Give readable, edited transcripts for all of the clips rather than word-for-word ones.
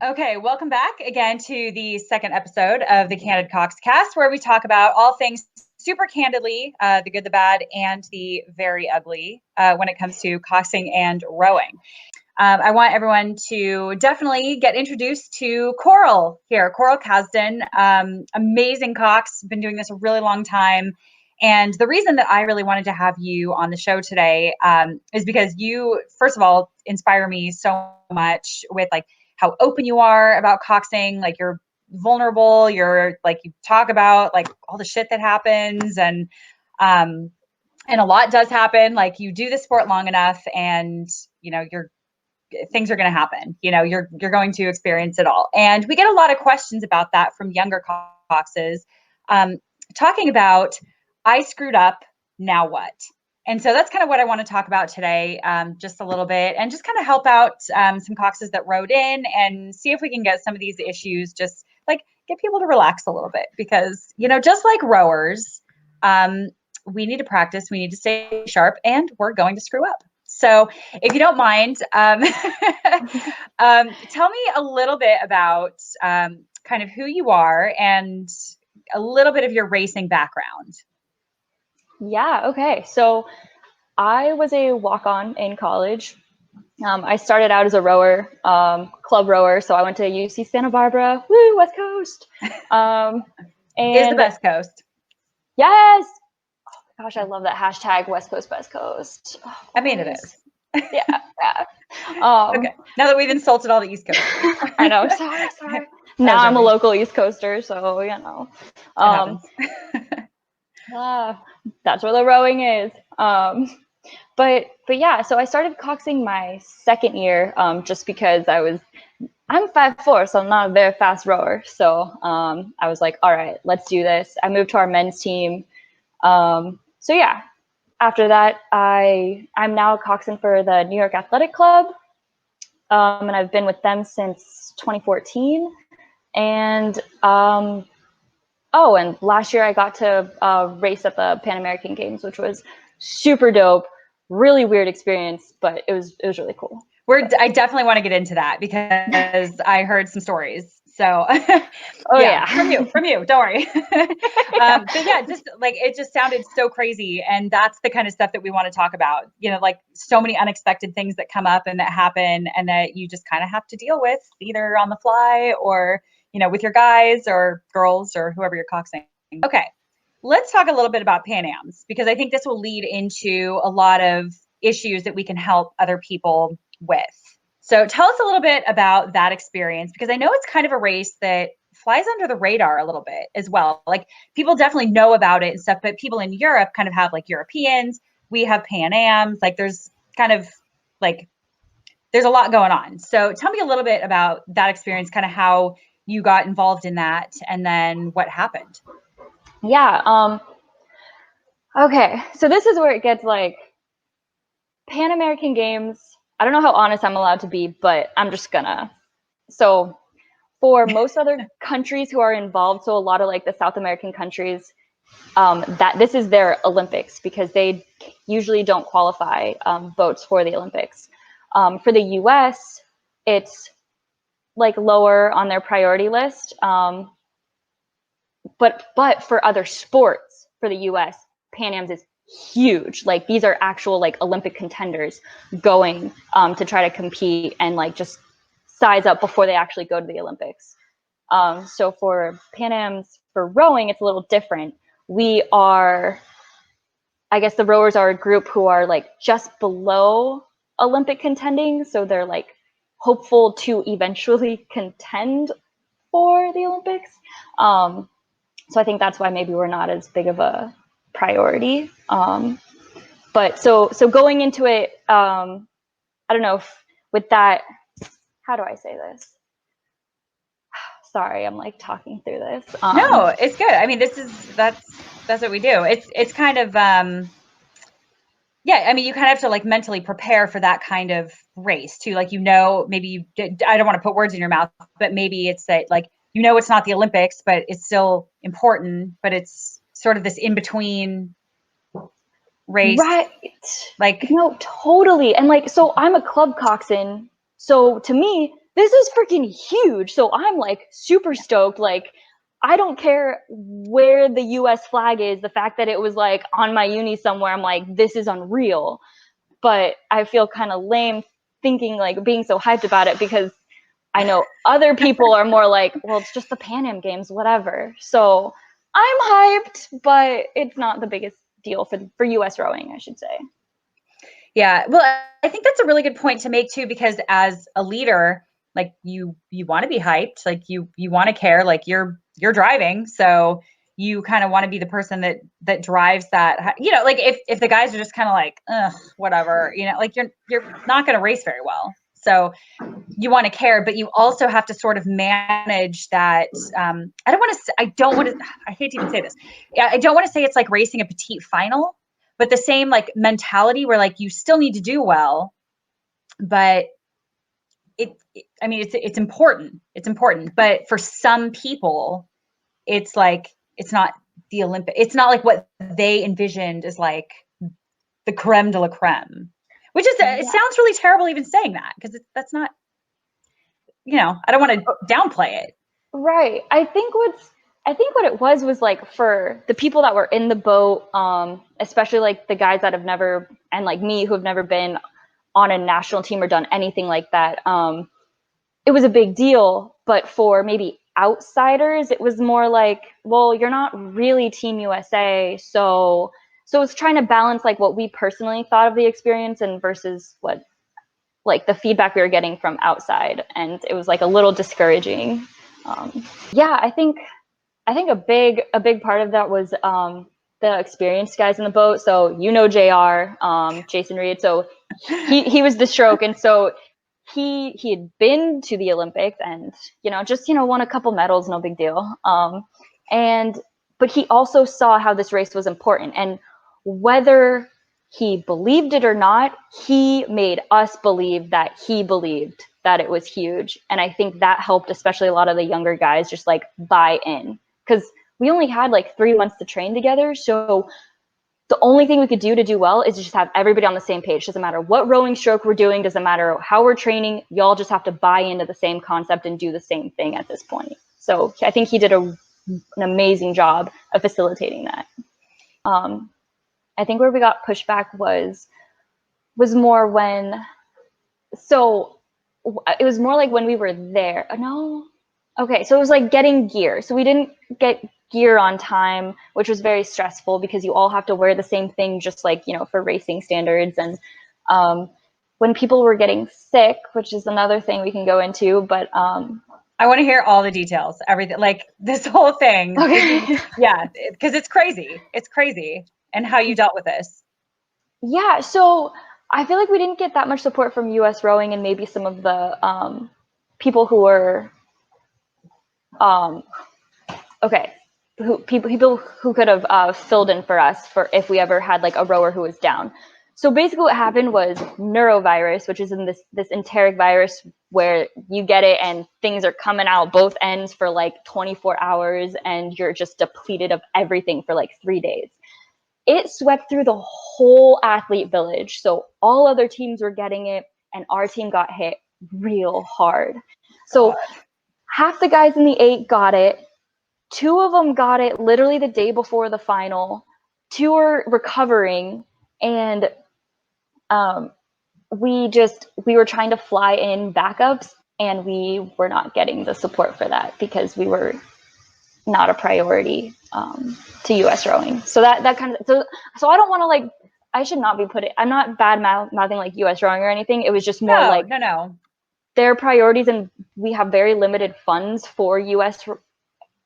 Okay, welcome back again to the second episode of the Candid Coxcast, where we talk about all things super candidly, the good, the bad, and the very ugly when it comes to coxing and rowing. I want everyone to definitely get introduced to Coral here, Coral Kasden, amazing cox, been doing this a really long time. And the reason that I really wanted to have you on the show today is because you, first of all, inspire me so much with like how open you are about coxing, like you're vulnerable, you're like, you talk about like all the shit that happens and a lot does happen. Like you do the sport long enough and things are going to happen. You're going to experience it all. And we get a lot of questions about that from younger coxes, talking about, I screwed up, now what? And so that's kind of what I want to talk about today, just a little bit, and just kind of help out some coxes that wrote in and see if we can get some of these issues, just like get people to relax a little bit, because, just like rowers, we need to practice, we need to stay sharp, and we're going to screw up. So if you don't mind, tell me a little bit about kind of who you are and a little bit of your racing background. Yeah, okay. So I was a walk-on in college. I started out as a rower, club rower. So I went to UC Santa Barbara, woo, West Coast. And is the best coast. Yes. Oh my gosh, I love that hashtag West Coast, Best Coast. Oh, I mean, it is. Yeah. Okay. Now that we've insulted all the East Coast. I know. Sorry. Now I'm a local East Coaster, so that's where the rowing is. But yeah, so I started coxing my second year, just because I'm 5'4", so I'm not a very fast rower. So I was like, all right, let's do this. I moved to our men's team. So yeah, after that, I'm now coxing for the New York Athletic Club. And I've been with them since 2014. And and last year I got to race at the Pan American Games, which was super dope. Really weird experience, but it was really cool. I definitely want to get into that because I heard some stories. So yeah. From you, don't worry. But yeah, just like, it just sounded so crazy. And that's the kind of stuff that we want to talk about, like so many unexpected things that come up and that happen and that you just kind of have to deal with either on the fly or, with your guys or girls or whoever you're coxing. Okay. Let's talk a little bit about PanAms, because I think this will lead into a lot of issues that we can help other people with. So tell us a little bit about that experience, because I know it's kind of a race that flies under the radar a little bit as well. Like, people definitely know about it and stuff, but people in Europe kind of have like Europeans, we have PanAms, like there's kind of like, there's a lot going on. So tell me a little bit about that experience, kind of how you got involved in that and then what happened. Yeah. Okay. So this is where it gets like Pan American Games. I don't know how honest I'm allowed to be, but I'm just gonna. So for most other countries who are involved, so a lot of like the South American countries, that this is their Olympics, because they usually don't qualify boats for the Olympics. For the US, it's like lower on their priority list. But for other sports, for the US, PanAms is huge. Like, these are actual like Olympic contenders going to try to compete and like just size up before they actually go to the Olympics. So for PanAms, for rowing, it's a little different. We are, I guess the rowers are a group who are like just below Olympic contending. So they're like hopeful to eventually contend for the Olympics. So I think that's why maybe we're not as big of a priority. But so going into it, I don't know if with that, how do I say this? Sorry, I'm like talking through this. No, it's good. I mean, that's what we do. It's kind of, yeah, I mean, you kind of have to like mentally prepare for that kind of race too. Like, maybe you did, I don't want to put words in your mouth, but maybe it's that like, it's not the Olympics, but it's still important, but it's sort of this in-between race. Right. Like, no, totally. And like, so I'm a club coxswain. So to me, this is freaking huge. So I'm like super stoked. Like, I don't care where the US flag is. The fact that it was like on my uni somewhere, I'm like, this is unreal. But I feel kind of lame thinking like being so hyped about it, because I know other people are more like, well, it's just the PanAm Games, whatever. So I'm hyped, but it's not the biggest deal for US rowing, I should say. Yeah, well, I think that's a really good point to make too, because as a leader, like you want to be hyped, like you want to care, like you're driving, so you kind of want to be the person that drives that. You know, like if the guys are just kind of like, ugh, whatever, you know, like you're not going to race very well. So you want to care, but you also have to sort of manage that. I hate to even say this. Yeah, I don't want to say it's like racing a petite final, but the same like mentality where like you still need to do well, but I mean, it's important. It's important, but for some people, it's like it's not the Olympic. It's not like what they envisioned as like the creme de la creme, which is it sounds really terrible even saying that, because that's not, you know, I don't want to downplay it. Right. I think what it was like for the people that were in the boat, especially like the guys that have never, and like me who have never been on a national team or done anything like that, it was a big deal. But for maybe outsiders, it was more like, well, you're not really Team USA, so it's trying to balance like what we personally thought of the experience and versus what like the feedback we were getting from outside, and it was like a little discouraging. Yeah, I think a big part of that was the experienced guys in the boat. So you know Jr. Jason Reed. So he was the stroke, and so he had been to the Olympics and just won a couple medals, no big deal. And but he also saw how this race was important, and whether he believed it or not, he made us believe that he believed that it was huge. And I think that helped, especially a lot of the younger guys, just like buy in, because we only had like 3 months to train together. So the only thing we could do to do well is just have everybody on the same page. Doesn't matter what rowing stroke we're doing, doesn't matter how we're training, y'all just have to buy into the same concept and do the same thing at this point. So I think he did an amazing job of facilitating that. I think where we got pushback was more when, so it was more like when we were there. No, okay, so it was like getting gear. So we didn't get gear on time, which was very stressful because you all have to wear the same thing, just like for racing standards. And when people were getting sick, which is another thing we can go into, but I want to hear all the details, everything, like this whole thing. Okay. Yeah, because it's crazy. It's crazy. And how you dealt with this. Yeah, so I feel like we didn't get that much support from US rowing and maybe some of the people who were people who could have filled in for us for if we ever had like a rower who was down. So basically what happened was neurovirus, which is in this enteric virus where you get it and things are coming out both ends for like 24 hours and you're just depleted of everything for like 3 days. It swept through the whole athlete village. So all other teams were getting it and our team got hit real hard. So half the guys in the 8 got it. 2 of them got it literally the day before the final. 2 are recovering, and we were trying to fly in backups, and we were not getting the support for that because we were not a priority to US rowing. So that kind of so I don't want to like, I should not be I'm not bad mouthing like US rowing or anything. It was just more no. Their priorities, and we have very limited funds for US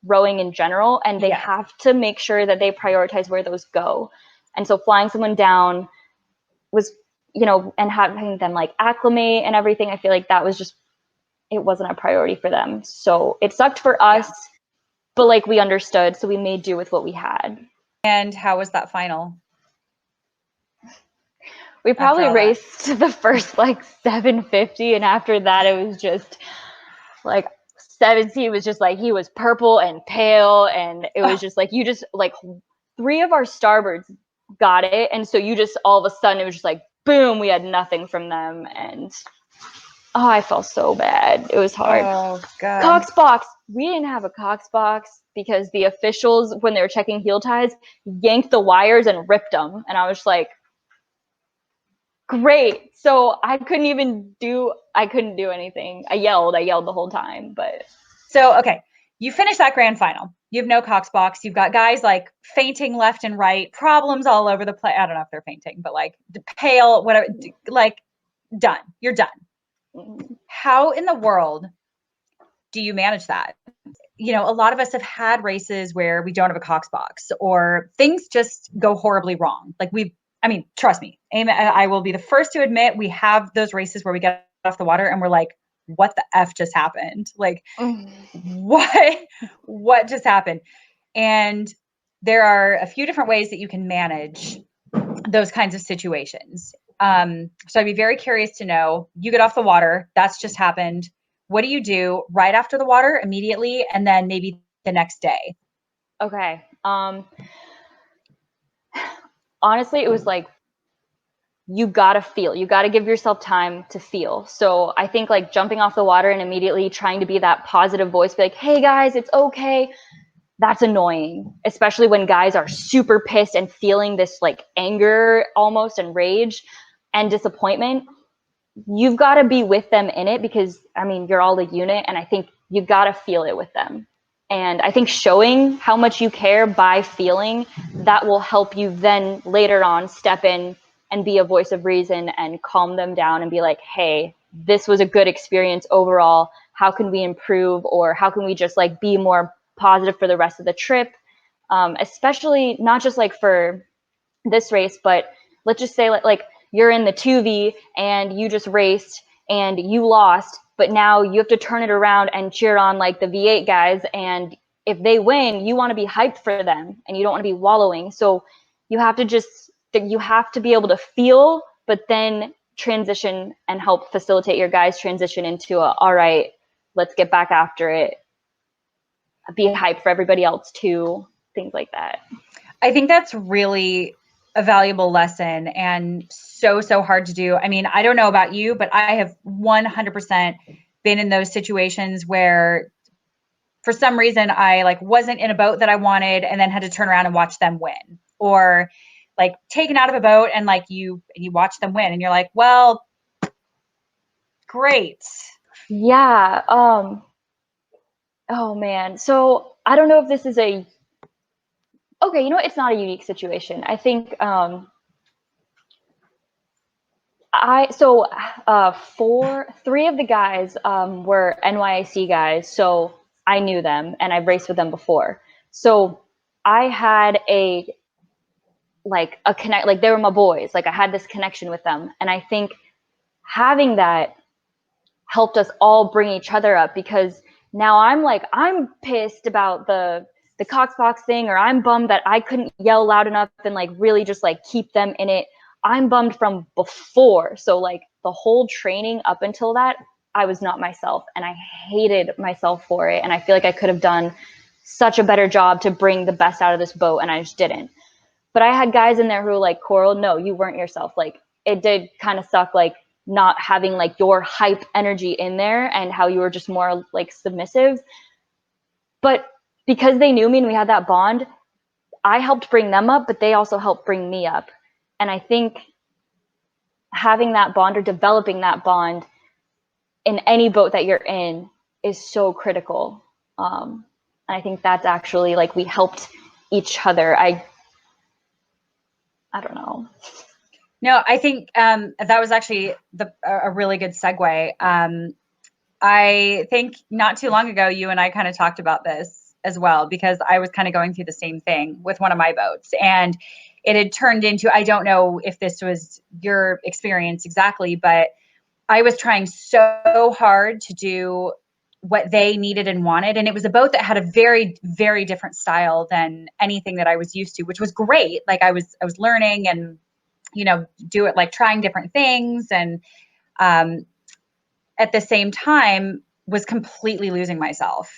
rowing in general, and they have to make sure that they prioritize where those go. And so flying someone down was, and having them like acclimate and everything, I feel like that was just, it wasn't a priority for them. So it sucked for us, but like we understood, so we made do with what we had. And how was that final? We probably raced the first like 750, and after that it was just like 17 was just like he was purple and pale, and it was just like you just like 3 of our starboards got it, and so you just all of a sudden it was just like boom, we had nothing from them, and Oh, I felt so bad. It was hard. Oh God. Cox box. We didn't have a Cox box because the officials, when they were checking heel ties, yanked the wires and ripped them. And I was just like, great. So I couldn't do anything. I yelled the whole time, but. So, okay, you finish that grand final. You have no Cox box. You've got guys like fainting left and right, problems all over the place. I don't know if they're fainting, but like pale, whatever, like done. You're done. How in the world do you manage that? You know, a lot of us have had races where we don't have a Cox box or things just go horribly wrong. Like I mean, trust me, I will be the first to admit we have those races where we get off the water and we're like, what the F just happened? Like, what just happened? And there are a few different ways that you can manage those kinds of situations. So I'd be very curious to know, you get off the water, that's just happened. What do you do right after the water, immediately, and then maybe the next day? Okay. Honestly, it was like, you gotta feel. You gotta give yourself time to feel. So I think like jumping off the water and immediately trying to be that positive voice, be like, hey guys, it's okay. That's annoying, especially when guys are super pissed and feeling this like anger almost and rage and disappointment. You've got to be with them in it because, I mean, you're all a unit, and I think you got to feel it with them. And I think showing how much you care by feeling, that will help you then later on step in and be a voice of reason and calm them down and be like, hey, this was a good experience overall. How can we improve, or how can we just like be more positive for the rest of the trip? Especially not just like for this race, but let's just say like you're in the 2V and you just raced and you lost, but now you have to turn it around and cheer on like the V8 guys. And if they win, you want to be hyped for them and you don't want to be wallowing. So you have to be able to feel, but then transition and help facilitate your guys transition into all right, let's get back after it. Be hyped for everybody else too. Things like that. I think that's really a valuable lesson and so hard to do. I mean, I don't know about you, but I have 100% been in those situations where for some reason I like wasn't in a boat that I wanted and then had to turn around and watch them win, or like taken out of a boat and like you watch them win and you're like, well, great. Yeah. Oh man. So I don't know if this is okay, you know what? It's not a unique situation. I think three of the guys were NYC guys, so I knew them and I've raced with them before. So I had a connect, like they were my boys. Like I had this connection with them, and I think having that helped us all bring each other up, because now I'm pissed about the Cox box thing, or I'm bummed that I couldn't yell loud enough and like really just like keep them in it. I'm bummed from before. So like the whole training up until that, I was not myself and I hated myself for it. And I feel like I could have done such a better job to bring the best out of this boat, and I just didn't. But I had guys in there who were like, Coral, no, you weren't yourself. Like it did kind of suck, like not having like your hype energy in there and how you were just more like submissive. But because they knew me and we had that bond, I helped bring them up, but they also helped bring me up. And I think having that bond or developing that bond in any boat that you're in is so critical. And I think that's actually like we helped each other. I don't know. No, I think that was actually a really good segue. I think not too long ago, you and I kind of talked about this as well, because I was kind of going through the same thing with one of my boats, and it had turned into, I don't know if this was your experience exactly, but I was trying so hard to do what they needed and wanted. And it was a boat that had a very, very different style than anything that I was used to, which was great. Like I was learning and, do it, like trying different things. And at the same time was completely losing myself.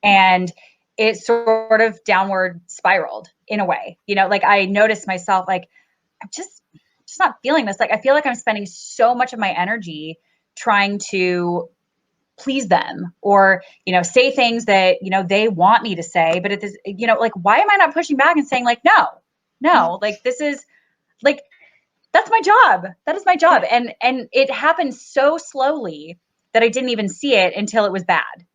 And it sort of downward spiraled in a way, like I noticed myself, like, I'm just not feeling this. Like, I feel like I'm spending so much of my energy trying to please them or, say things that, they want me to say, but it is, like, why am I not pushing back and saying like, no, like, this is like, that's my job. That is my job. And it happened so slowly that I didn't even see it until it was bad.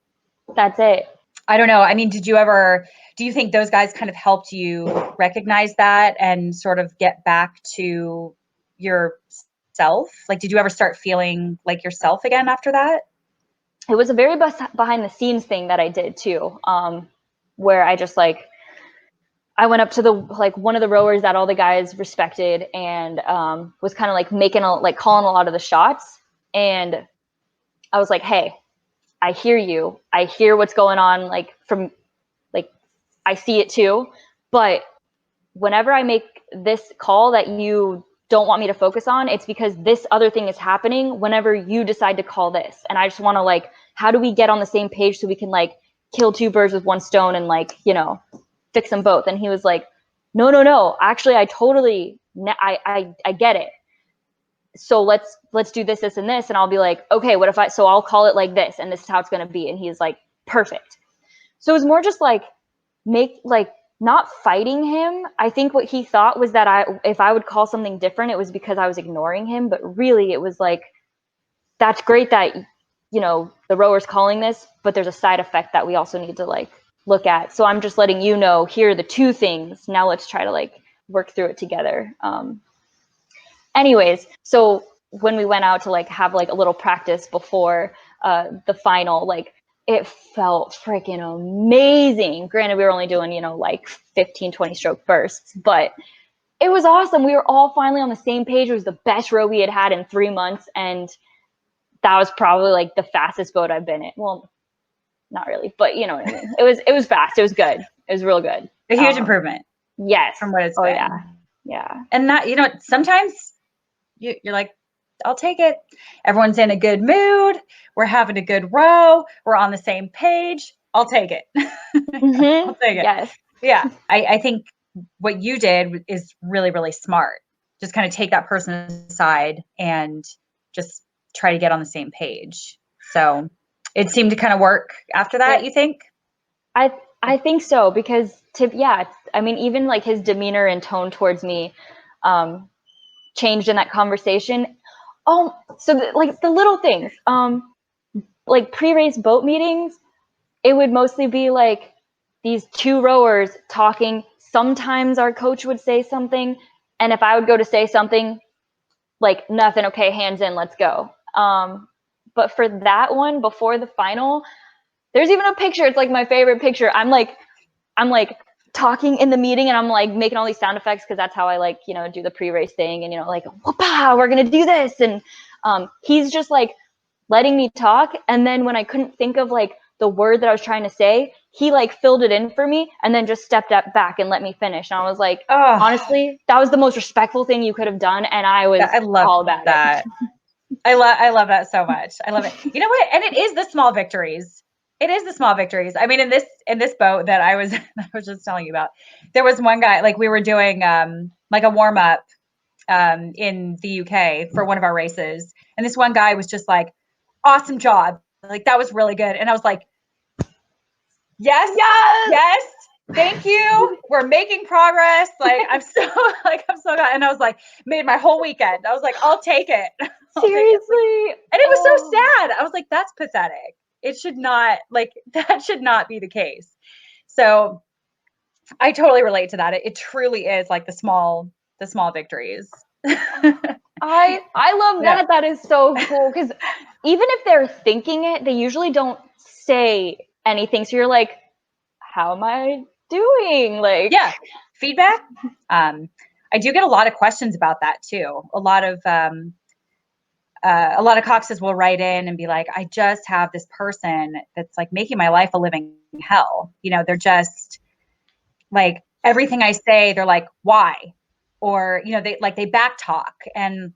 That's it. I don't know. I mean, do you think those guys kind of helped you recognize that and sort of get back to yourself? Like, did you ever start feeling like yourself again after that? It was a very behind the scenes thing that I did too, where I just like, I went up to the like one of the rowers that all the guys respected and was kind of like calling a lot of the shots. And I was like, hey, I hear you. I hear what's going on. Like I see it too. But whenever I make this call that you don't want me to focus on, it's because this other thing is happening whenever you decide to call this. And I just want to like, how do we get on the same page so we can like kill two birds with one stone and like, fix them both? And he was like, no. Actually, I totally, I get it. So let's do this, and this. And I'll be like, okay, so I'll call it like this, and this is how it's going to be. And he's like, perfect. So it was more just like, not fighting him. I think what he thought was that if I would call something different, it was because I was ignoring him. But really it was like, that's great that, the rower's calling this, but there's a side effect that we also need to like look at. So I'm just letting you know, here are the two things. Now let's try to like work through it together. Anyways, so when we went out to like have like a little practice before the final, like it felt freaking amazing. Granted, we were only doing, like 15, 20 stroke bursts, but it was awesome. We were all finally on the same page. It was the best row we had had in 3 months. And that was probably like the fastest boat I've been in. Well, not really, but you know what I mean? It was fast. It was good. It was real good. A huge improvement. Yes. From what it's been. Yeah. Yeah. And that, sometimes you're like, I'll take it. Everyone's in a good mood. We're having a good row. We're on the same page. I'll take it. Mm-hmm. I'll take it. Yes. Yeah. I think what you did is really, really smart. Just kind of take that person aside and just try to get on the same page. So it seemed to kind of work after that, you think? I think so, because I mean, even like his demeanor and tone towards me changed in that conversation. Oh, so like the little things, like pre-race boat meetings, it would mostly be like these two rowers talking. Sometimes our coach would say something, and if I would go to say something, like nothing, okay, hands in, let's go. But for that one before the final, there's even a picture. It's like my favorite picture. I'm like talking in the meeting, and I'm like making all these sound effects because that's how I like, do the pre-race thing, and like, whoop-ah, we're gonna do this. And he's just like letting me talk. And then when I couldn't think of like the word that I was trying to say, he like filled it in for me and then just stepped up back and let me finish. And I was like, honestly, that was the most respectful thing you could have done. And I was all about that. I love that so much. I love it. You know what? And it is the small victories. It is the small victories. I mean, in this boat that I was just telling you about, there was one guy, like we were doing like a warm up in the UK for one of our races, and this one guy was just like, awesome job, like that was really good. And I was like, yes, thank you, we're making progress, like I'm so glad. And I was like, made my whole weekend. I was like, I'll take it. Seriously. And it was so sad. I was like, that's pathetic. It should not, like, that should not be the case. So I totally relate to that. It truly is like the small victories. I love that. Yeah. That is so cool, because even if they're thinking it, they usually don't say anything. So you're like, how am I doing? Like, yeah, feedback. I do get a lot of questions about that too. A lot of coxes will write in and be like, I just have this person that's like making my life a living hell. They're just like, everything I say, they're like, why? Or, they back talk. And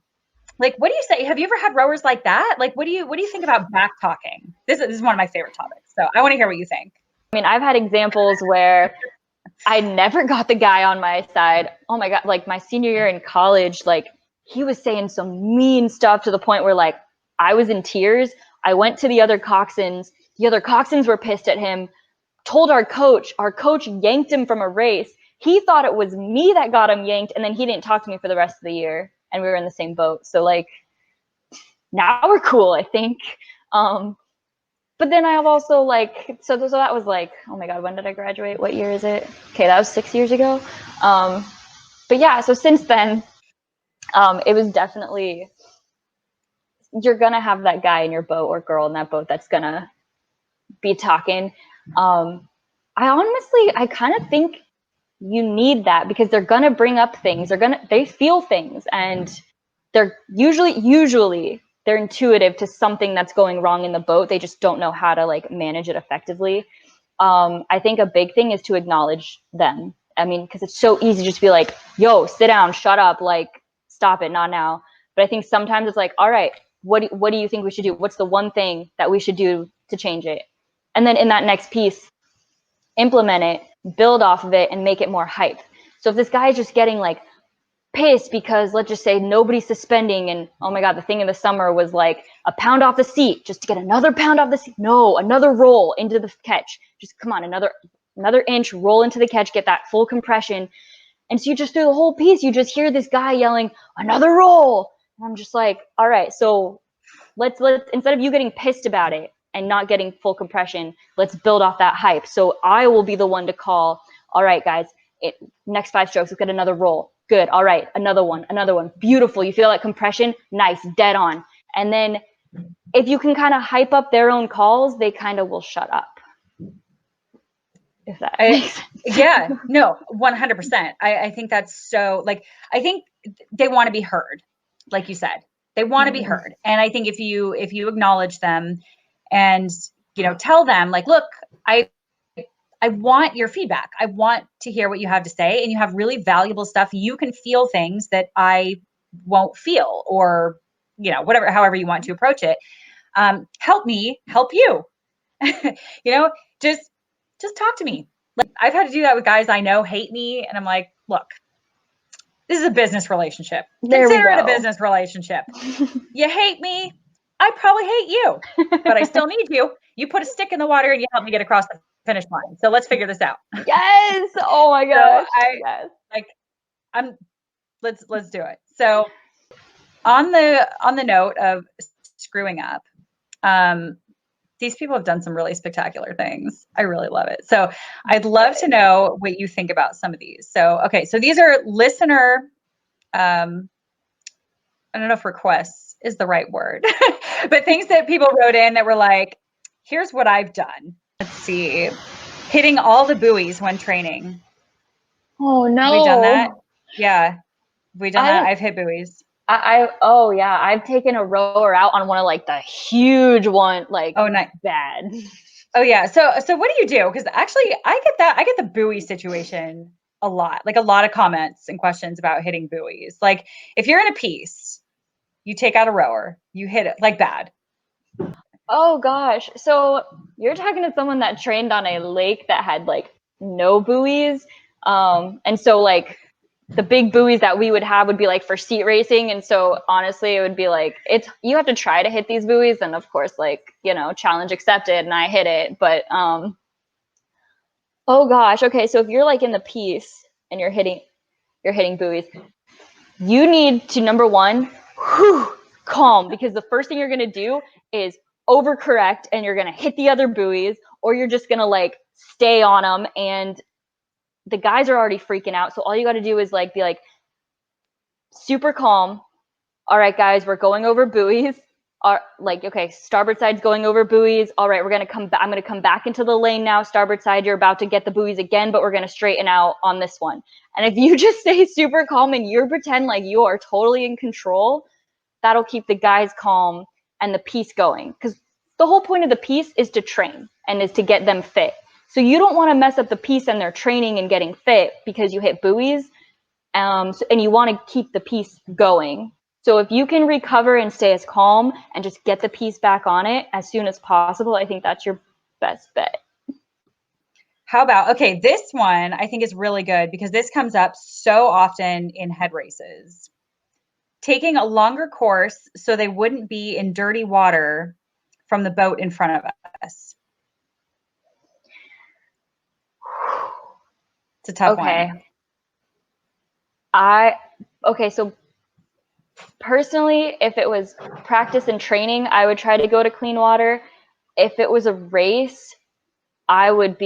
like, what do you say? Have you ever had rowers like that? Like, what do you think about back talking? This is one of my favorite topics. So I want to hear what you think. I mean, I've had examples where I never got the guy on my side. Oh my God. Like my senior year in college, like he was saying some mean stuff to the point where like I was in tears. I went to the other coxswains. The other coxswains were pissed at him, told our coach yanked him from a race. He thought it was me that got him yanked, and then he didn't talk to me for the rest of the year, and we were in the same boat. So like, now we're cool, I think. But then I have also like, so that was like, oh my God, when did I graduate? What year is it? Okay, that was 6 years ago. But yeah, so since then, it was definitely, you're gonna have that guy in your boat or girl in that boat that's gonna be talking. I kind of think you need that, because they're gonna bring up things. They feel things, and they're usually they're intuitive to something that's going wrong in the boat. They just don't know how to like manage it effectively. I think a big thing is to acknowledge them. I mean, because it's so easy just to be like, yo, sit down, shut up, like, stop it, not now. But I think sometimes it's like, all right, what do you think we should do? What's the one thing that we should do to change it? And then in that next piece, implement it, build off of it, and make it more hype. So if this guy is just getting like pissed because, let's just say, nobody's suspending, and oh my God, the thing in the summer was like a pound off the seat just to get another pound off the seat. No, another roll into the catch. Just come on, another inch, roll into the catch, get that full compression. And so you just through the whole piece, you just hear this guy yelling, another roll. And I'm just like, all right, so let's instead of you getting pissed about it and not getting full compression, let's build off that hype. So I will be the one to call, all right, guys, next 5 strokes, let's get another roll. Good. All right. Another one. Beautiful. You feel that compression? Nice. Dead on. And then if you can kind of hype up their own calls, they kind of will shut up. If that makes sense. Yeah, no, 100%. I think that's so, like, I think they want to be heard. Like you said, they want to be heard. And I think if you acknowledge them and, tell them like, look, I want your feedback. I want to hear what you have to say, and you have really valuable stuff. You can feel things that I won't feel, or, whatever, however you want to approach it. Help me help you. Just talk to me. Like, I've had to do that with guys I know hate me, and I'm like, look, this is a business relationship. Consider it a business relationship. You hate me, I probably hate you, but I still need you. You put a stick in the water and you help me get across the finish line. So let's figure this out. Yes. Oh my gosh. So let's do it. So on the note of screwing up, these people have done some really spectacular things. I really love it. So I'd love to know what you think about some of these. So, okay. So these are listener, I don't know if requests is the right word, but things that people wrote in that were like, here's what I've done. Let's see. Hitting all the buoys when training. Oh no. We've done that. Yeah. We've done that. I've hit buoys. Oh yeah, I've taken a rower out on one of like the huge one, like, oh, nice. Bad. Oh yeah. So what do you do? Because actually I get the buoy situation a lot, like a lot of comments and questions about hitting buoys. Like, if you're in a piece, you take out a rower, you hit it like bad. Oh gosh. So you're talking to someone that trained on a lake that had like no buoys. And so like the big buoys that we would have would be like for seat racing. And so honestly, it would be like, you have to try to hit these buoys. And of course, like, challenge accepted, and I hit it. But, oh gosh. Okay. So if you're like in the piece and you're hitting buoys, you need to, number one, calm, because the first thing you're going to do is overcorrect and you're going to hit the other buoys, or you're just going to like stay on them, and the guys are already freaking out. So all you got to do is like be like super calm. All right, guys, we're going over buoys. Okay, starboard side's going over buoys. All right, we're going to come back. I'm going to come back into the lane now. Starboard side, you're about to get the buoys again, but we're going to straighten out on this one. And if you just stay super calm and you pretend like you are totally in control, that'll keep the guys calm and the piece going. Because the whole point of the piece is to train and is to get them fit. So you don't want to mess up the piece and their training and getting fit because you hit buoys, and you want to keep the piece going. So if you can recover and stay as calm and just get the piece back on it as soon as possible, I think that's your best bet. How about, okay, this one I think is really good because this comes up so often in head races. taking a longer course so they wouldn't be in dirty water from the boat in front of us. It's a tough one. Okay, so personally, if it was practice and training, I would try to go to clean water. If it was a race, I would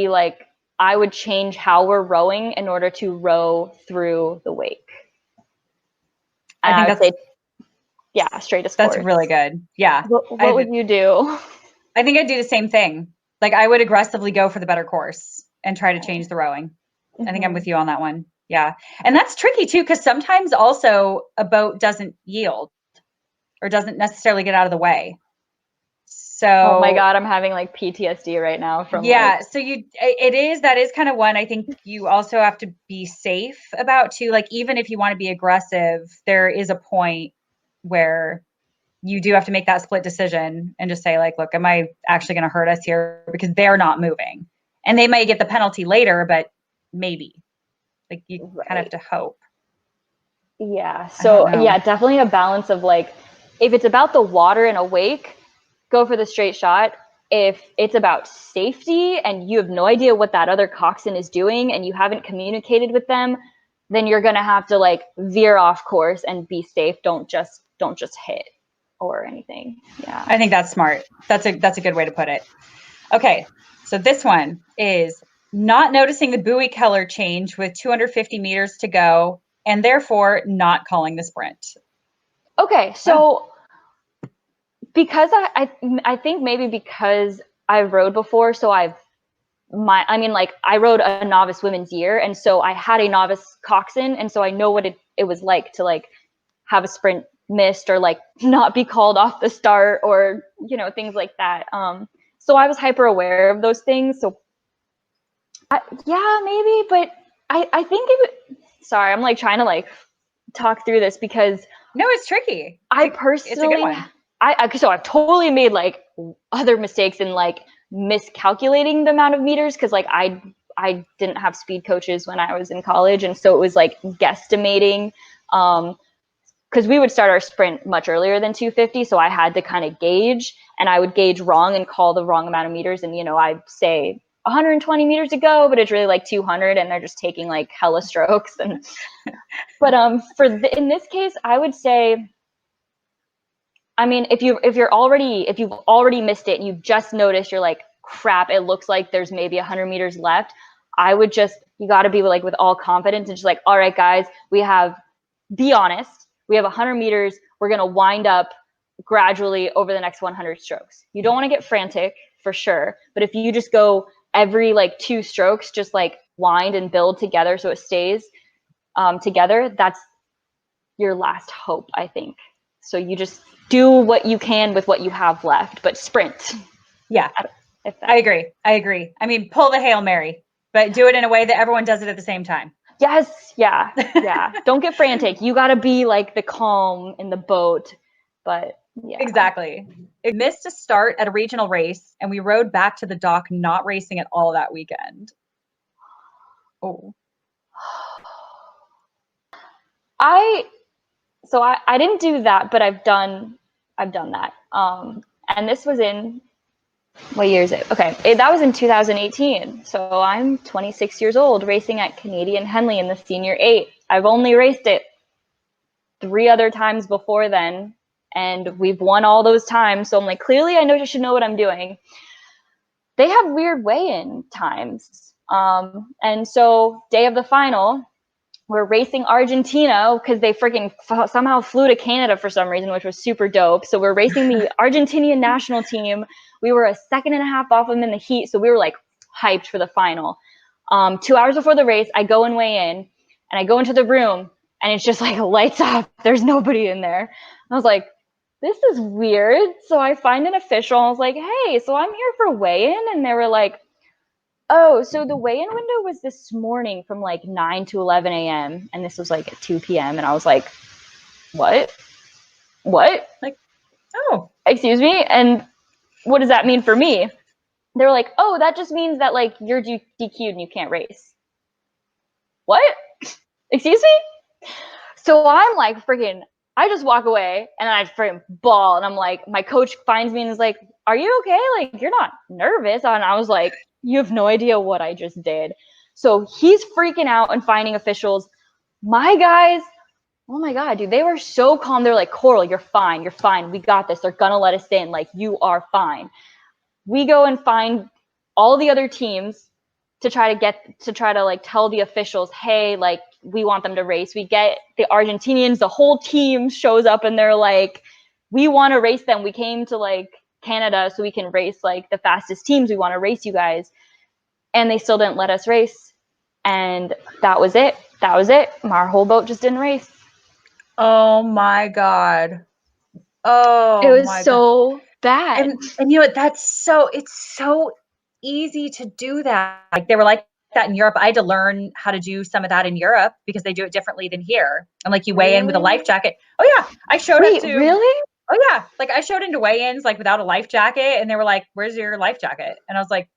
change how we're rowing in order to row through the wake. And I would say, yeah, straightest course. That's really good. Yeah. What would you do? I think I'd do the same thing. Like, I would aggressively go for the better course and try to change the rowing. I think I'm with you on that one. Yeah. And that's tricky too, because sometimes also a boat doesn't yield or doesn't necessarily get out of the way. So, oh my God, I'm having like PTSD right now from so that is kind of one I think you also have to be safe about too. Like, even if you want to be aggressive, there is a point where you do have to make that split decision and just say, like, look, am I actually going to hurt us here? Because they're not moving, and they may get the penalty later, but maybe, like, you kind of have to hope. Yeah. So yeah, definitely a balance of like, if it's about the water in a wake, go for the straight shot. If it's about safety and you have no idea what that other coxswain is doing and you haven't communicated with them, then you're going to have to like veer off course and be safe. Don't just hit or anything. Yeah. I think that's smart. That's a good way to put it. Okay. So this one is not noticing the buoy color change with 250 meters to go and therefore not calling the sprint. Okay. So because I think maybe because I've rowed before, so I rowed a novice women's year, and so I had a novice coxswain, and so I know what it was like to like have a sprint missed or like not be called off the start or things like that. So I was hyper aware of those things. So yeah, maybe, but I think sorry, I'm like trying to like talk through this because no, it's tricky. I personally, it's a good one. So I've totally made like other mistakes in like miscalculating the amount of meters because like I didn't have speed coaches when I was in college, and so it was like guesstimating because we would start our sprint much earlier than 250, so I had to kind of gauge, and I would gauge wrong and call the wrong amount of meters, and I'd say 120 meters to go, but it's really like 200, and they're just taking like hella strokes. And but in this case, I would say, I mean, if you've already missed it and you've just noticed, you're like, crap, it looks like there's maybe 100 meters left. I would you got to be like with all confidence and just like, all right, guys, be honest. We have 100 meters. We're going to wind up gradually over the next 100 strokes. You don't want to get frantic for sure. But if you just go every like 2 strokes, just like wind and build together so it stays together, that's your last hope, I think. So you just do what you can with what you have left, but sprint. Yeah, I agree. I mean, pull the Hail Mary, but do it in a way that everyone does it at the same time. Yes. Yeah. Yeah. Don't get frantic. You got to be like the calm in the boat, but yeah. Exactly. It missed a start at a regional race and we rode back to the dock, not racing at all that weekend. Oh. I didn't do that, but I've done that. And this was in, what year is it? Okay. That was in 2018. So I'm 26 years old racing at Canadian Henley in the senior 8. I've only raced it 3 other times before then, and we've won all those times. So I'm like, clearly I should know what I'm doing. They have weird weigh-in times. And so day of the final, we're racing Argentina because they freaking somehow flew to Canada for some reason, which was super dope. So we're racing the Argentinian national team. We were a second and a half off them in the heat. So we were like hyped for the final. 2 hours before the race, I go and weigh in, and I go into the room, and it's just like lights off. There's nobody in there. I was like, this is weird. So I find an official. I was like, hey, so I'm here for weigh-in. And they were like, oh, so the weigh-in window was this morning from like 9 to 11 a.m. And this was like at 2 p.m. And I was like, what? Like, oh, excuse me? And what does that mean for me? They were like, oh, that just means that like you're DQ'd and you can't race. What? Excuse me? So I'm like freaking, I just walk away and I freaking bawl. And I'm like, my coach finds me and is like, are you okay? Like, you're not nervous. And I was like, you have no idea what I just did. So he's freaking out and finding officials. My guys, oh my God, dude, they were so calm. They're like, Coral, you're fine. You're fine. We got this. They're going to let us in. Like, you are fine. We go and find all the other teams to try to like tell the officials, hey, like, we want them to race. We get the Argentinians, the whole team shows up and they're like, we want to race them. We came to like Canada so we can race like the fastest teams. We want to race you guys. And they still didn't let us race. And that was it. That was it. Our whole boat just didn't race. Oh my God. Oh, it was my so God. bad. And you know what? It's so easy to do that. Like they were like that in Europe. I had to learn how to do some of that in Europe because they do it differently than here. And like you weigh in with a life jacket. Oh yeah. I showed up Wait, to really? Oh yeah. Like I showed into weigh-ins like without a life jacket and they were like, where's your life jacket? And I was like,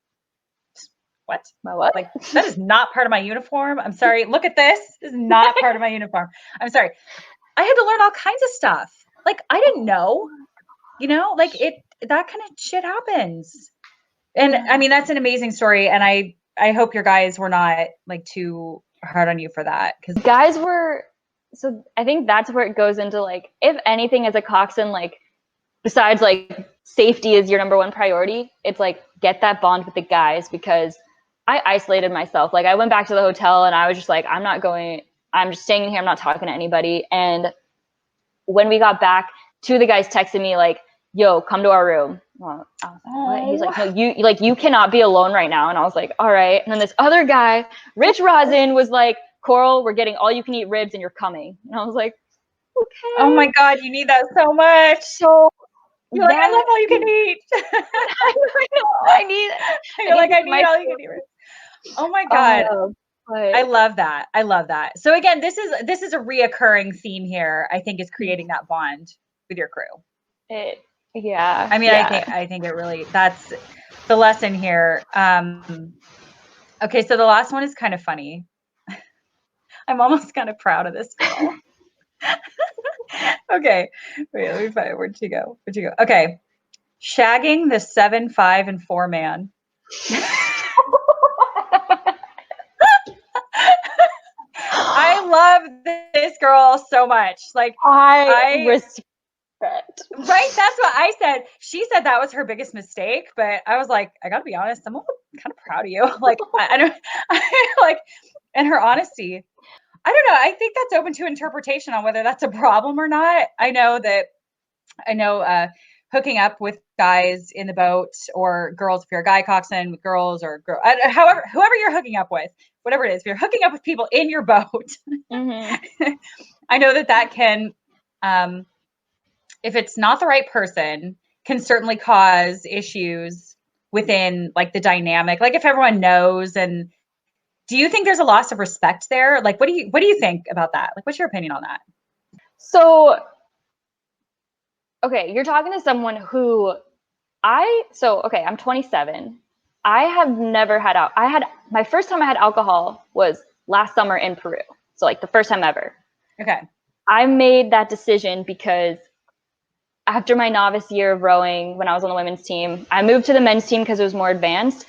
what? My what? Like that is not part of my uniform. I'm sorry. Look at this. This is not part of my uniform. I'm sorry. I had to learn all kinds of stuff. Like I didn't know, you know, like that kind of shit happens. And I mean, that's an amazing story. And I hope your guys were not like too hard on you for that. Cause Guys were, so I think that's where it goes into like, if anything as a coxswain, like besides like safety is your number one priority, it's like get that bond with the guys because I isolated myself. Like I went back to the hotel and I was just like, I'm just staying here. I'm not talking to anybody. And when we got back, two of the guys texted me like, yo, come to our room. Well, I was like, what? He's like, no, you cannot be alone right now. And I was like, all right. And then this other guy, Rich Rosin, was like, Coral, we're getting all you can eat ribs and you're coming. And I was like, okay. Oh my God, you need that so much. So you're like, I love all you can eat. I need. You're like, I need all you can eat ribs. Oh my God. I love that. I love that. So again, this is a reoccurring theme here. I think is creating that bond with your crew. Yeah. I mean, yeah. I think it really, that's the lesson here. Okay. So the last one is kind of funny. I'm almost kind of proud of this girl. Okay. Wait, let me find it. Where'd she go? Okay. Shagging the 7, 5, and 4 man. I love this girl so much. Like I respect. Right? That's what I said. She said that was her biggest mistake, but I was like, I gotta be honest, I'm kind of proud of you. Like I don't like and her honesty. I don't know. I think that's open to interpretation on whether that's a problem or not. I know hooking up with guys in the boat or girls, if you're a guy coxswain with girls or however, whoever you're hooking up with, whatever it is, if you're hooking up with people in your boat, I know that can, if it's not the right person, can certainly cause issues within like the dynamic. Like if everyone knows, and do you think there's a loss of respect there? Like, what do you think about that? Like, what's your opinion on that? So, okay, you're talking to someone who I'm 27. I have never had my first time I had alcohol was last summer in Peru. So like the first time ever. Okay. I made that decision because after my novice year of rowing, when I was on the women's team, I moved to the men's team because it was more advanced.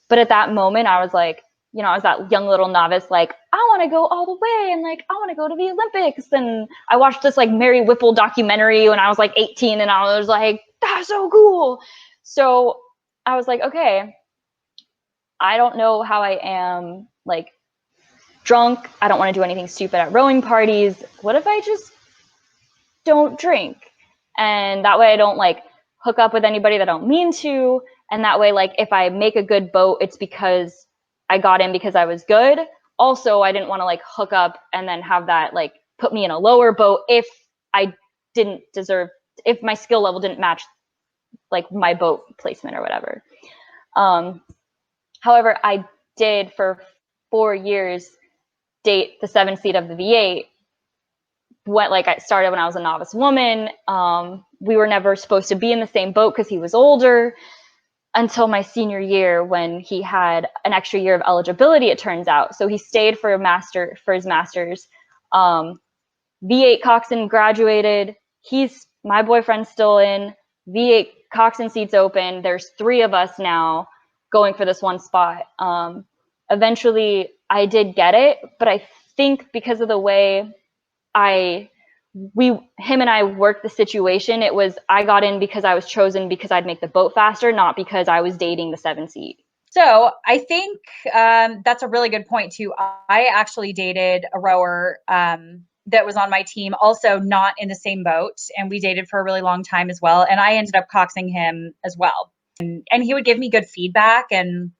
But at that moment, I was like, I was that young little novice, like, I want to go all the way and like, I want to go to the Olympics. And I watched this like Mary Whipple documentary when I was like 18 and I was like, that's so cool. So I was like, okay, I don't know how I am like drunk. I don't want to do anything stupid at rowing parties. What if I just don't drink? And that way I don't like hook up with anybody that I don't mean to. And that way, like if I make a good boat, it's because I got in because I was good. Also, I didn't want to like hook up and then have that like put me in a lower boat if I didn't deserve, if my skill level didn't match like my boat placement or whatever. However, I did for 4 years date the 7th seat of the V8. I started when I was a novice woman. We were never supposed to be in the same boat because he was older until my senior year when he had an extra year of eligibility, it turns out. So he stayed for his master's. V8 coxswain graduated. My boyfriend's still in. V8 coxswain seats open. There's 3 of us now going for this one spot. Eventually I did get it, but I think because of the way him and I worked the situation, it was I got in because I was chosen because I'd make the boat faster, not because I was dating the 7 seat. So I think that's a really good point too. I actually dated a rower that was on my team, also not in the same boat, and we dated for a really long time as well. And I ended up coxing him as well, and he would give me good feedback, and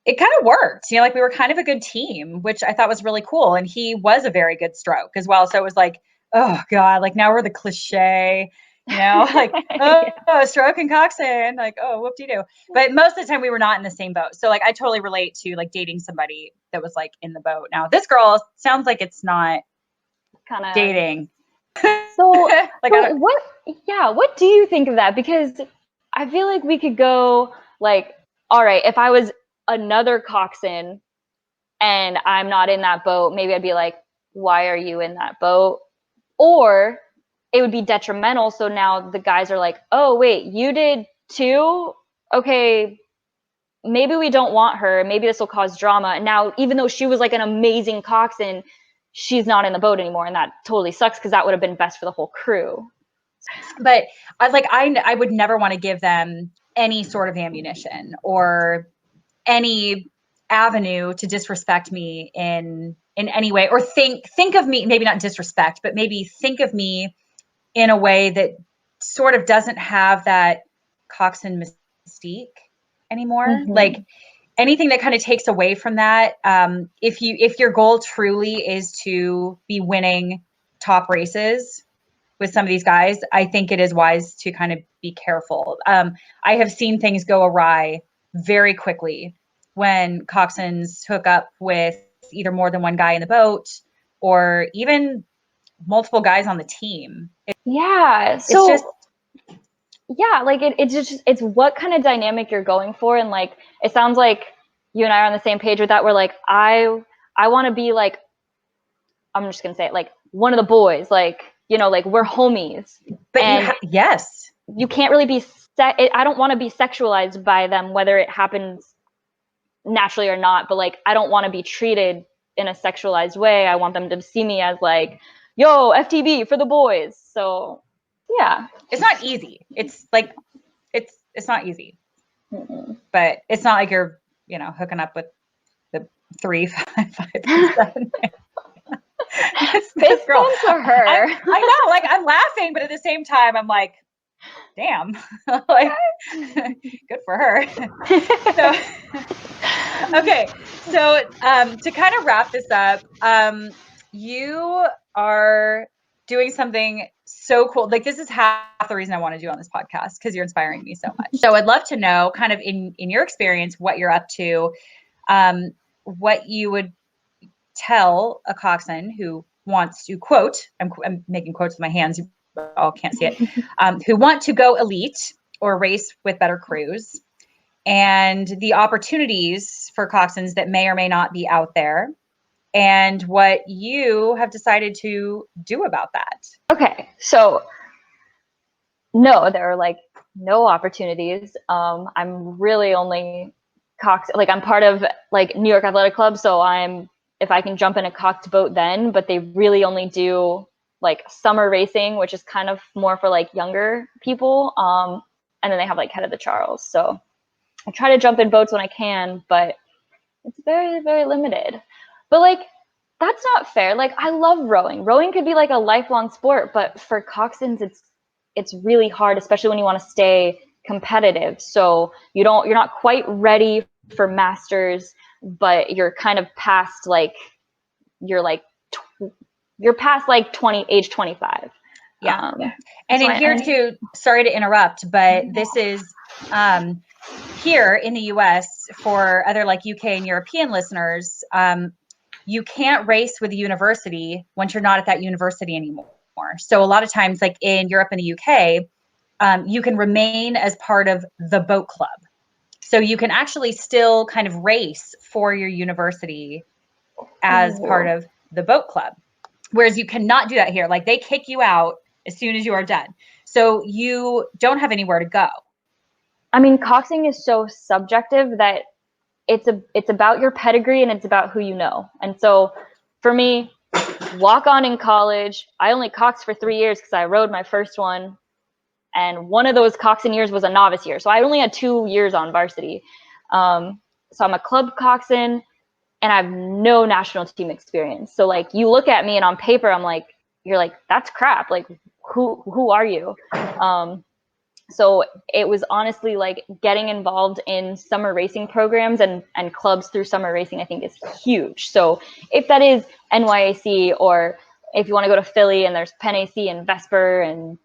it kind of worked. You know, like we were kind of a good team, which I thought was really cool. And he was a very good stroke as well. So it was like, oh God, like now we're the cliche, you know, like, oh, stroke and coxswain, like, oh, whoop-de-doo. But most of the time we were not in the same boat. So like, I totally relate to like dating somebody that was like in the boat. Now this girl sounds like it's not kind of dating. So, like, so what do you think of that? Because I feel like we could go like, all right, if I was another coxswain and I'm not in that boat, maybe I'd be like, why are you in that boat? Or it would be detrimental. So now the guys are like, oh, wait, you did too? Okay, maybe we don't want her. Maybe this will cause drama. And now, even though she was like an amazing coxswain, she's not in the boat anymore. And that totally sucks because that would have been best for the whole crew. But I would never want to give them any sort of ammunition or any avenue to disrespect me in any way, or think of me, maybe not disrespect, but maybe think of me in a way that sort of doesn't have that coxswain mystique anymore. Mm-hmm. Like anything that kind of takes away from that. If your goal truly is to be winning top races with some of these guys, I think it is wise to kind of be careful. I have seen things go awry very quickly when coxswains hook up with either more than one guy in the boat or even multiple guys on the team. So it's just, like it's what kind of dynamic you're going for. And like, it sounds like you and I are on the same page with that. We're like, I want to be like, I'm just going to say it, like one of the boys, like, you know, like we're homies. But yes, you can't really be, I don't want to be sexualized by them, whether it happens naturally or not, but like, I don't want to be treated in a sexualized way. I want them to see me as like, yo, FTB for the boys. So yeah, it's not easy. It's like, it's not easy, but it's not like you're, you know, hooking up with the 3, 5, 5, 7. This girl for her. I know, like I'm laughing, but at the same time, I'm like, damn, like good for her. So, okay, so to kind of wrap this up, you are doing something so cool. Like this is half the reason I want to do on this podcast, because you're inspiring me so much. So I'd love to know, kind of in your experience, what you're up to, what you would tell a coxswain who wants to quote, I'm making quotes with my hands, you all can't see it, who want to go elite or race with better crews, and the opportunities for coxswains that may or may not be out there, and what you have decided to do about that. Okay, so no, there are like no opportunities. I'm really only like I'm part of like New York Athletic Club, so if I can jump in a coxed boat then, but they really only do like summer racing, which is kind of more for like younger people. And then they have like Head of the Charles. So I try to jump in boats when I can, but it's very, very limited. But like, that's not fair. Like, I love rowing. Rowing could be like a lifelong sport, but for coxswains, it's really hard, especially when you want to stay competitive. So you're not quite ready for masters, but you're kind of past like, you're past like age 25. Yeah. And so in here too, sorry to interrupt, but this is here in the US, for other like UK and European listeners, you can't race with a university once you're not at that university anymore. So a lot of times, like in Europe and the UK, you can remain as part of the boat club. So you can actually still kind of race for your university as part of the boat club. Whereas you cannot do that here. Like they kick you out as soon as you are done. So you don't have anywhere to go. I mean, coxing is so subjective that it's about your pedigree and it's about who you know. And so for me, walk on in college, I only coxed for 3 years because I rode my first one. And one of those coxswain years was a novice year. So I only had 2 years on varsity. So I'm a club coxswain and I have no national team experience. So like you look at me and on paper, I'm like, you're like, that's crap. Like who are you? So it was honestly like getting involved in summer racing programs and clubs through summer racing, I think is huge. So if that is NYAC, or if you want to go to Philly and there's PanAm and Vesper and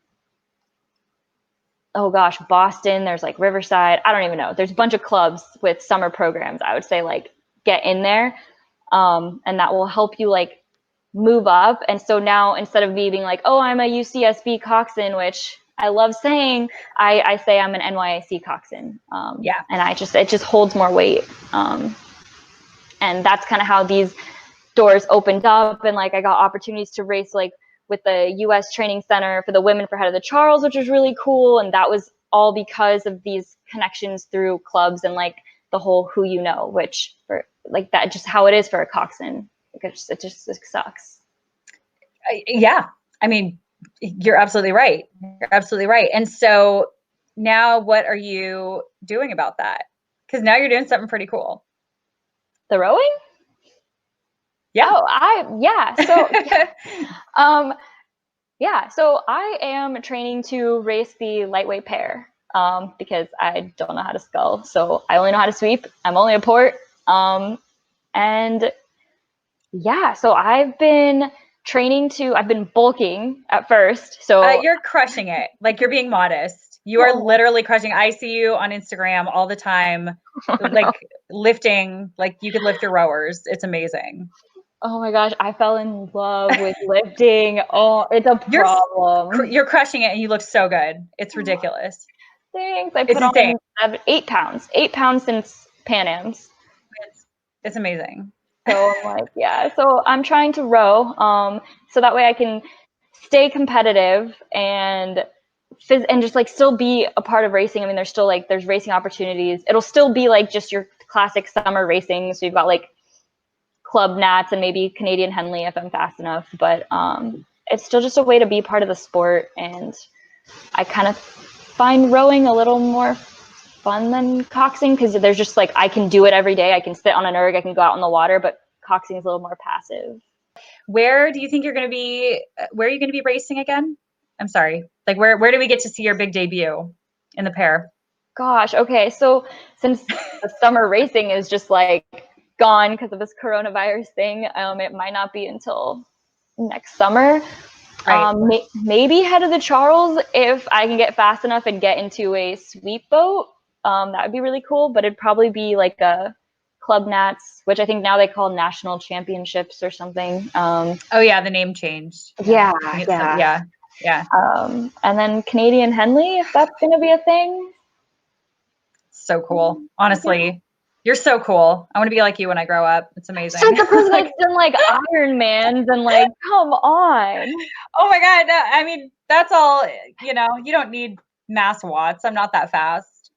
oh gosh, Boston, there's like Riverside, I don't even know. There's a bunch of clubs with summer programs. I would say like get in there. And that will help you like move up. And so now instead of me being like, oh, I'm a UCSB coxswain, which I love saying, I say I'm an NYAC coxswain. Yeah. And it just holds more weight. And that's kind of how these doors opened up. And like I got opportunities to race like with the US Training Center for the women for Head of the Charles, which was really cool. And that was all because of these connections through clubs and like the whole who you know, which for like that just how it is for a coxswain. It just sucks. Yeah. I mean, you're absolutely right. You're absolutely right. And so now what are you doing about that? Because now you're doing something pretty cool. The rowing? Yeah. Oh, yeah. So, yeah. So I am training to race the lightweight pair because I don't know how to scull. So I only know how to sweep. I'm only a port. And yeah, so I've been bulking at first. So you're crushing it. Like you're being modest. You are literally crushing. I see you on Instagram all the time, like lifting, like you could lift your rowers. It's amazing. Oh my gosh, I fell in love with lifting. Oh, it's a problem. You're crushing it and you look so good. It's ridiculous. Thanks. I put on 8 pounds. 8 pounds since PanAm's. It's amazing. So I'm like, yeah. So I'm trying to row, so that way I can stay competitive and just like still be a part of racing. I mean, there's racing opportunities. It'll still be like just your classic summer racing. So you've got like Club Nats and maybe Canadian Henley if I'm fast enough. But it's still just a way to be part of the sport. And I kind of find rowing a little more fun than coxing because there's just like I can do it every day. I can sit on an erg, I can go out in the water, but coxing is a little more passive. Where do you think you're going to be? Where are you going to be racing again? I'm sorry. Like where do we get to see your big debut in the pair? Gosh, okay. So since the summer racing is just like gone because of this coronavirus thing, it might not be until next summer. Right. Maybe Head of the Charles if I can get fast enough and get into a sweep boat. That would be really cool, but it'd probably be like a Club Nats, which I think now they call national championships or something. Oh yeah, the name changed. Yeah. And then Canadian Henley, if that's going to be a thing. So cool. Honestly, you're so cool. I want to be like you when I grow up. It's amazing. So the person that's done like Ironmans and like, come on. Oh my God. No, I mean, that's all, you don't need mass watts. I'm not that fast.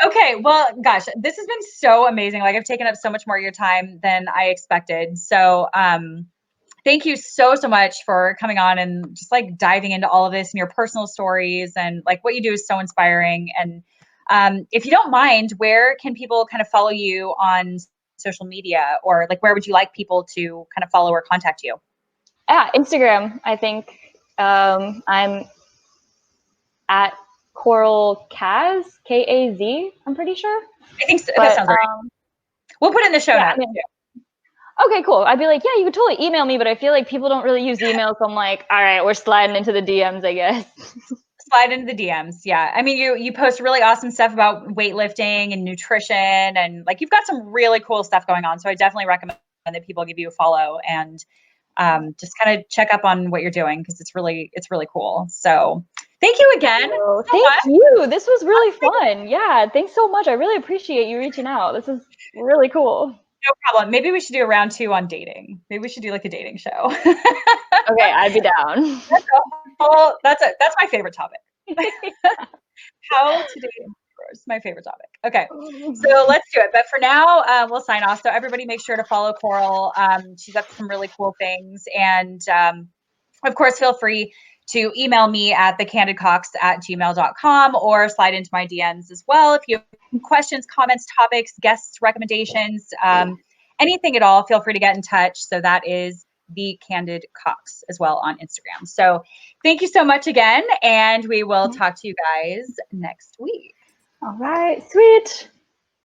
Okay. Well, gosh, this has been so amazing. Like I've taken up so much more of your time than I expected. So, thank you so much for coming on and just like diving into all of this and your personal stories, and like what you do is so inspiring. And if you don't mind, where can people kind of follow you on social media, or like where would you like people to kind of follow or contact you? Yeah, Instagram. I think I'm at Coral Kaz, Kaz. I'm pretty sure. I think so. That sounds right. We'll put it in the show notes. Okay, cool. I'd be like, yeah, you could totally email me, but I feel like people don't really use email. So I'm like, all right, we're sliding into the DMs, I guess. Slide into the DMs. Yeah. I mean, you post really awesome stuff about weightlifting and nutrition, and like you've got some really cool stuff going on. So I definitely recommend that people give you a follow and just kind of check up on what you're doing, because it's really cool. So thank you again. Thank you. This was really fun. Yeah. Thanks so much. I really appreciate you reaching out. This is really cool. No problem. Maybe we should do a round 2 on dating. Maybe we should do like a dating show. Okay, I'd be down. That's my favorite topic. How to date is my favorite topic. Okay, so let's do it. But for now, we'll sign off. So everybody make sure to follow Coral. She's up to some really cool things. And of course, feel free to email me at thecandidcox@gmail.com or slide into my DMs as well. If you have questions, comments, topics, guests, recommendations, anything at all, feel free to get in touch. So that is the Candid Cox as well on Instagram. So thank you so much again, and we will talk to you guys next week. All right, sweet.